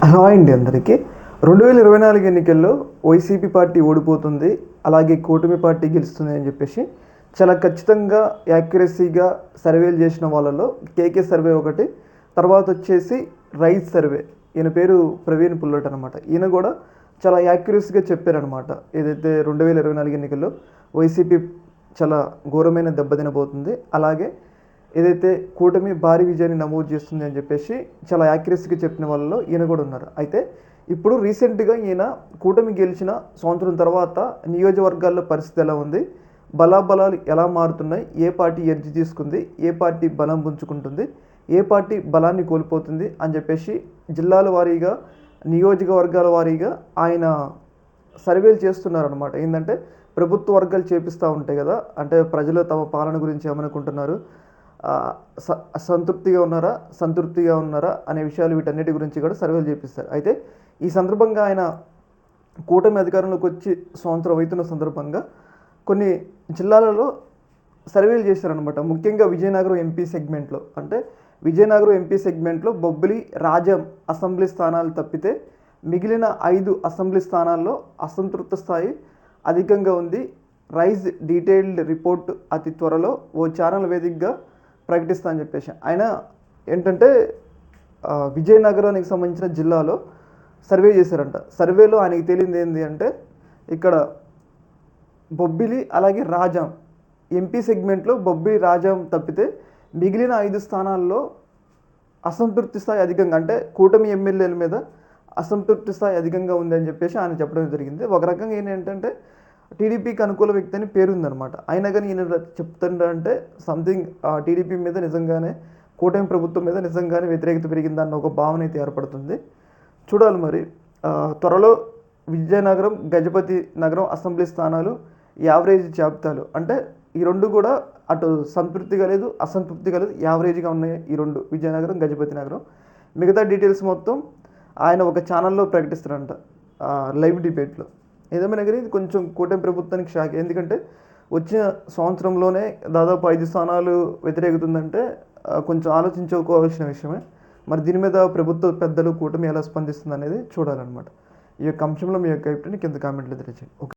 Hello అండి అందరికీ. 2024 ఎన్నికల్లో వైసీపీ పార్టీ ఓడిపోతుంది, అలాగే కూటమి పార్టీ గెలుస్తుంది అని చెప్పేసి చాలా ఖచ్చితంగా యాక్యురసీగా సర్వేలు చేసిన వాళ్ళలో కేకే సర్వే ఒకటి. తర్వాత వచ్చేసి రైస్ సర్వే, ఈయన పేరు ప్రవీణ్ పుల్లట్ అనమాట. ఈయన కూడా చాలా యాక్యురసీగా చెప్పారనమాట. ఏదైతే 2024 ఎన్నికల్లో వైసీపీ చాలా ఘోరమైన దెబ్బతినబోతుంది, అలాగే ఏదైతే కూటమి భారీ విజయాన్ని నమోదు చేస్తుంది అని చెప్పేసి చాలా యాక్యురసీగా చెప్పిన వాళ్ళలో ఈయన కూడా ఉన్నారు. అయితే ఇప్పుడు రీసెంట్గా ఈయన కూటమి గెలిచిన సంవత్సరం తర్వాత నియోజకవర్గాల్లో పరిస్థితి ఎలా ఉంది, బలాబలాలు ఎలా మారుతున్నాయి, ఏ పార్టీ ఎడ్జ్ తీసుకుంది, ఏ పార్టీ బలం పుంజుకుంటుంది, ఏ పార్టీ బలాన్ని కోల్పోతుంది అని చెప్పేసి జిల్లాల వారీగా నియోజకవర్గాల వారీగా ఆయన సర్వేలు చేస్తున్నారనమాట. ఏంటంటే ప్రభుత్వ వర్గాలు చేపిస్తూ ఉంటాయి కదా, అంటే ప్రజలు తమ పాలన గురించి ఏమనుకుంటున్నారు, సంతృప్తిగా ఉన్నారా అనే విషయాలు, వీటన్నిటి గురించి కూడా సర్వేలు చేపిస్తారు. అయితే ఈ సందర్భంగా ఆయన కూటమి అధికారంలోకి వచ్చి సంవత్సరం అవుతున్న సందర్భంగా కొన్ని జిల్లాలలో సర్వేలు చేశారనమాట. ముఖ్యంగా విజయనగరం ఎంపీ సెగ్మెంట్లో, అంటే విజయనగరం ఎంపీ సెగ్మెంట్లో బొబ్బిలి, రాజం అసెంబ్లీ స్థానాలు తప్పితే మిగిలిన 5 అసెంబ్లీ స్థానాల్లో అసంతృప్త స్థాయి అధికంగా ఉంది. రైజ్ డీటెయిల్డ్ రిపోర్ట్ అతి త్వరలో ఓ ఛానల్ వేదికగా ప్రకటిస్తా అని చెప్పేసి ఆయన ఏంటంటే విజయనగరానికి సంబంధించిన జిల్లాలో సర్వే చేశారంట. సర్వేలో ఆయనకి తేలింది ఏంటి అంటే, ఇక్కడ బొబ్బిలి అలాగే రాజాం ఎంపీ సెగ్మెంట్లో బొబ్బిలి, రాజాం తప్పితే మిగిలిన 5 స్థానాల్లో అసంతృప్తి స్థాయి అధికంగా, అంటే కూటమి ఎమ్మెల్యేల మీద అసంతృప్తి స్థాయి అధికంగా ఉంది అని చెప్పేసి ఆయన చెప్పడం జరిగింది. ఒక రకంగా ఏంటంటే టీడీపీకి అనుకూల వ్యక్తి అని పేరుందనమాట. అయినా కానీ ఈయన చెప్తుంటే సంథింగ్ టీడీపీ మీద నిజంగానే, కూటమి ప్రభుత్వం మీద నిజంగానే వ్యతిరేకత పెరిగిందన్న ఒక భావన అయితే ఏర్పడుతుంది. చూడాలి మరి. త్వరలో విజయనగరం, గజపతి నగరం అసెంబ్లీ స్థానాలు యావరేజ్ జాబితాలు, అంటే ఈ రెండు కూడా అటు సంతృప్తిగా లేదు, అసంతృప్తిగా లేదు, యావరేజ్గా ఉన్నాయి ఈ రెండు, విజయనగరం, గజపతి నగరం. మిగతా డీటెయిల్స్ మొత్తం ఆయన ఒక ఛానల్లో ప్రకటిస్తారంట, లైవ్ డిబేట్లో. ఏదేమైనా కానీ ఇది కొంచెం కూటమి ప్రభుత్వానికి షాక్. ఎందుకంటే వచ్చిన సంవత్సరంలోనే దాదాపు 5 స్థానాలు వ్యతిరేకుతుందంటే కొంచెం ఆలోచించుకోవాల్సిన విషయమే. మరి దీని మీద ప్రభుత్వ పెద్దలు, కూటమి ఎలా స్పందిస్తుంది అనేది చూడాలన్నమాట. ఈ యొక్క అంశంలో మీ యొక్క అభిప్రాయాన్ని కింద కామెంట్లో తెలియజేయండి. ఓకే.